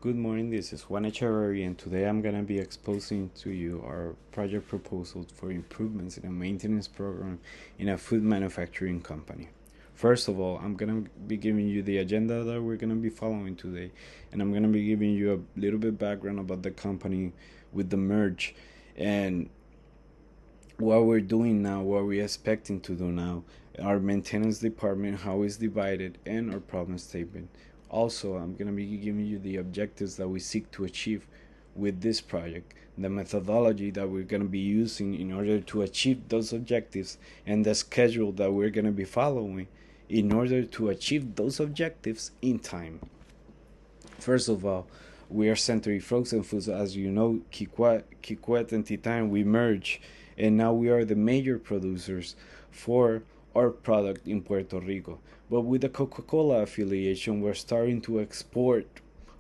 Good morning, this is Juan Echeverri, and today I'm going to be exposing to you our project proposals for improvements in a maintenance program in a food manufacturing company. First of all, I'm going to be giving you the agenda that we're going to be following today, and I'm going to be giving you a little bit background about the company with the merge and what we're doing now, what we're expecting to do now, our maintenance department, how it's divided, and our problem statement. Also, I'm going to be giving you the objectives that we seek to achieve with this project, the methodology that we're going to be using in order to achieve those objectives, and the schedule that we're going to be following in order to achieve those objectives in time. First of all, we are Century Frozen Foods. As you know, Kikwet and Titan, we merge, and now we are the major producers for our product in Puerto Rico. But with the Coca-Cola affiliation, we're starting to export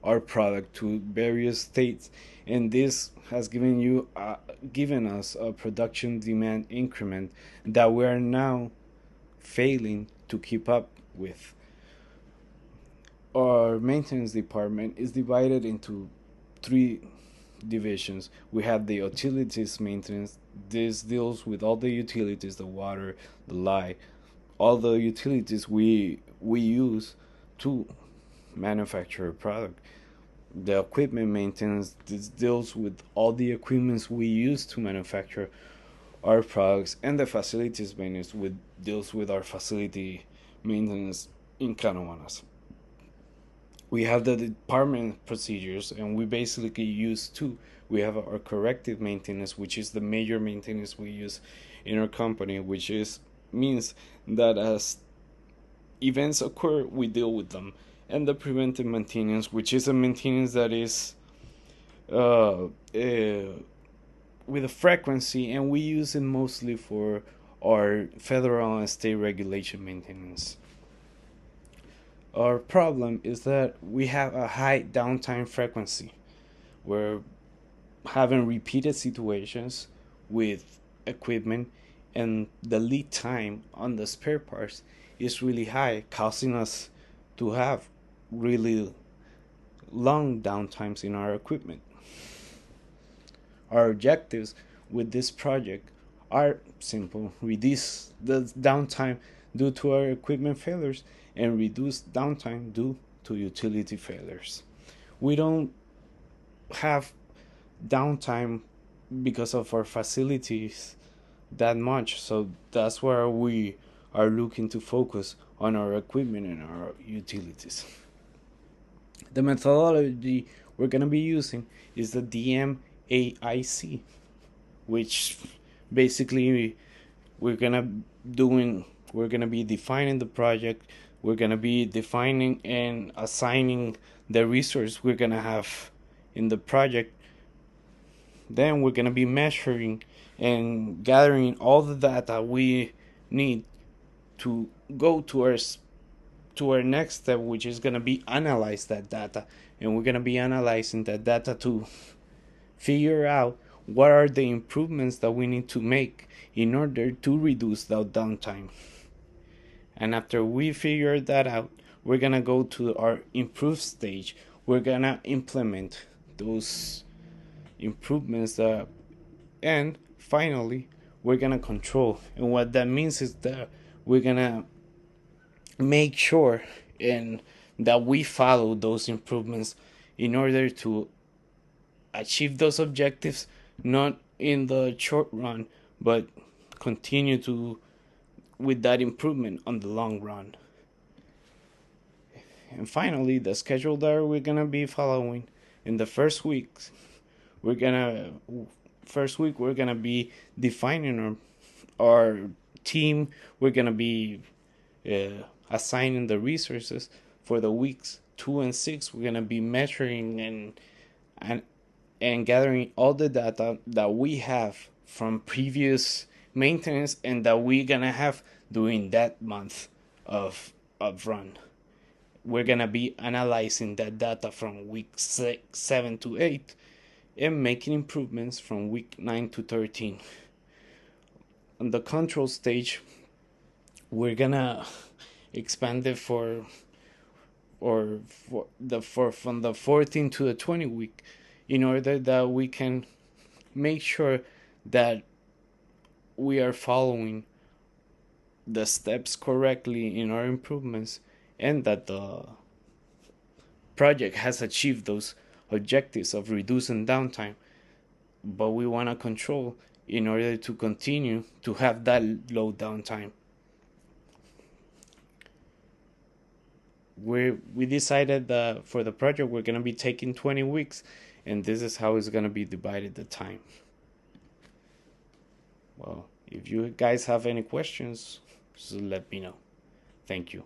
our product to various states, and this has given us a production demand increment that we are now failing to keep up with. Our maintenance department is divided into three divisions. We have the utilities maintenance. This deals with all the utilities, the water, the light, all the utilities we use to manufacture a product. The equipment maintenance, this deals with all the equipments we use to manufacture our products, and the facilities maintenance deals with our facility maintenance in Canoanas. We have the department procedures, and we basically use two. We have our corrective maintenance, which is the major maintenance we use in our company, which is means that as events occur, we deal with them, and the preventive maintenance, which is a maintenance that is uh, uh, with a frequency, and we use it mostly for our federal and state regulation maintenance. Our problem is that we have a high downtime frequency. We're having repeated situations with equipment, and the lead time on the spare parts is really high, causing us to have really long downtimes in our equipment. Our objectives with this project are simple: reduce the downtime due to our equipment failures and reduce downtime due to utility failures. We don't have downtime because of our facilities that much, so that's where we are looking to focus on our equipment and our utilities. The methodology we're going to be using is the DMAIC, which basically we're going to doing we're going to be defining the project, we're going to be defining and assigning the resource we're going to have in the project. Then we're going to be measuring and gathering all the data we need to go to our next step, which is going to be analyze that data. And we're going to be analyzing that data to figure out what are the improvements that we need to make in order to reduce that downtime. And after we figure that out, we're going to go to our improve stage. We're going to implement those improvements and finally we're going to control. And what that means is that we're going to make sure and that we follow those improvements in order to achieve those objectives, not in the short run, but continue to with that improvement on the long run. And finally, the schedule that we're gonna be following in the we're gonna first week we're gonna be defining our team. We're gonna be assigning the resources for the weeks 2 and 6. We're gonna be measuring and and gathering all the data that we have from previous maintenance and that we're gonna have during that month of run. We're gonna be analyzing that data from week 7 to 8 and making improvements from week 9 to 13. On the control stage, we're gonna expand it for or from the 14 to the 20 week, in order that we can make sure that we are following the steps correctly in our improvements, and that the project has achieved those objectives of reducing downtime. But we want to control in order to continue to have that low downtime. We decided that for the project we're going to be taking 20 weeks, and this is how it's going to be divided the time. Well, if you guys have any questions, just let me know. Thank you.